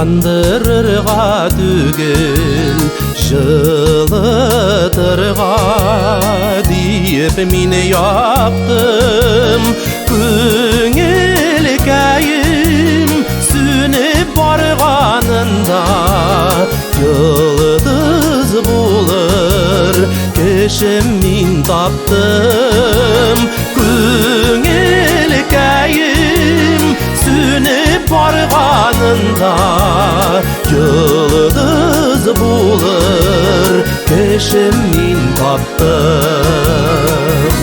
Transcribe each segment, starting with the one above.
Yandırırğa tügül Жылытырға deyip mine yaptım Көңіл кәйім сүніп барғанында Yıldız bulur кешім мен таптым Көңіл кәйім сүніп барғанында Yıldız bulur кешім мен таптым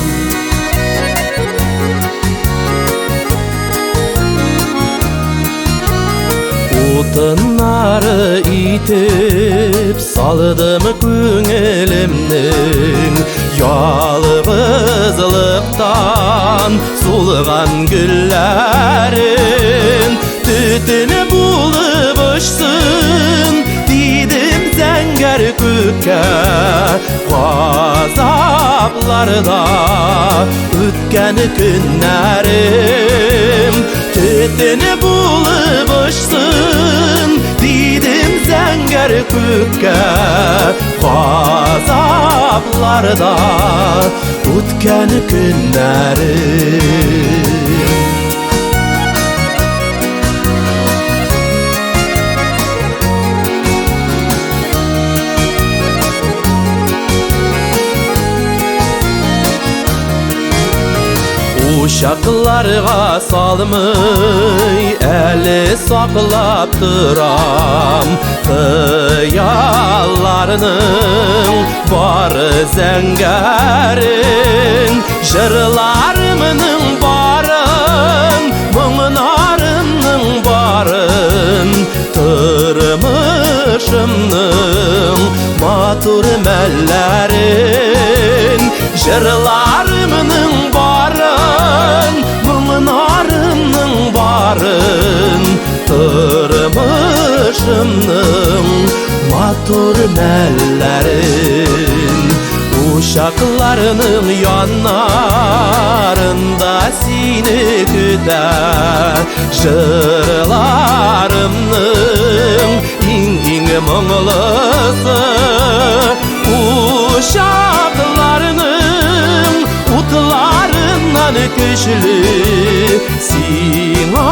Отынары итеп салдым көңілімнің Ялғызлықтан солған гүлләрін Түтіні болып ұшсын Дидім зәңгәр көкке Ғазапларда өткен күннәрім Түтіні болып ұшсын Дидім зәңгәр көкке Ғазапларда өткен күннәрім Uşaqlarga salmay әлі сақлап тұрам Xiyallarының бар зәңгәрін Жырларымның барын, мұңнарымның барын Тұрмышымның матур мәлләрін Жырларымның барын, мұңнарымның барын Тұрмышымның матур мәлләрін Uşaqlarının yanlarında seni kütä Jırlarımның iң мұңлысы Uşaqlarının utlarından köşlü Sina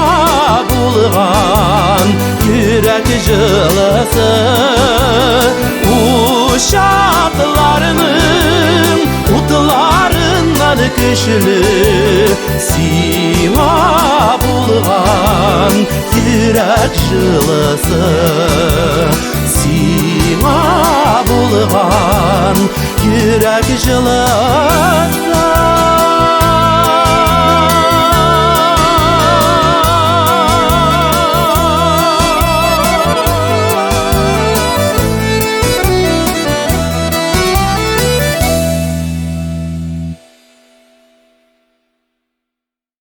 bulğan yürek жылысы Uşaqlarının utlarından köşlü Sina bulğan yürek жылысы Sina bulğan yürek жылысы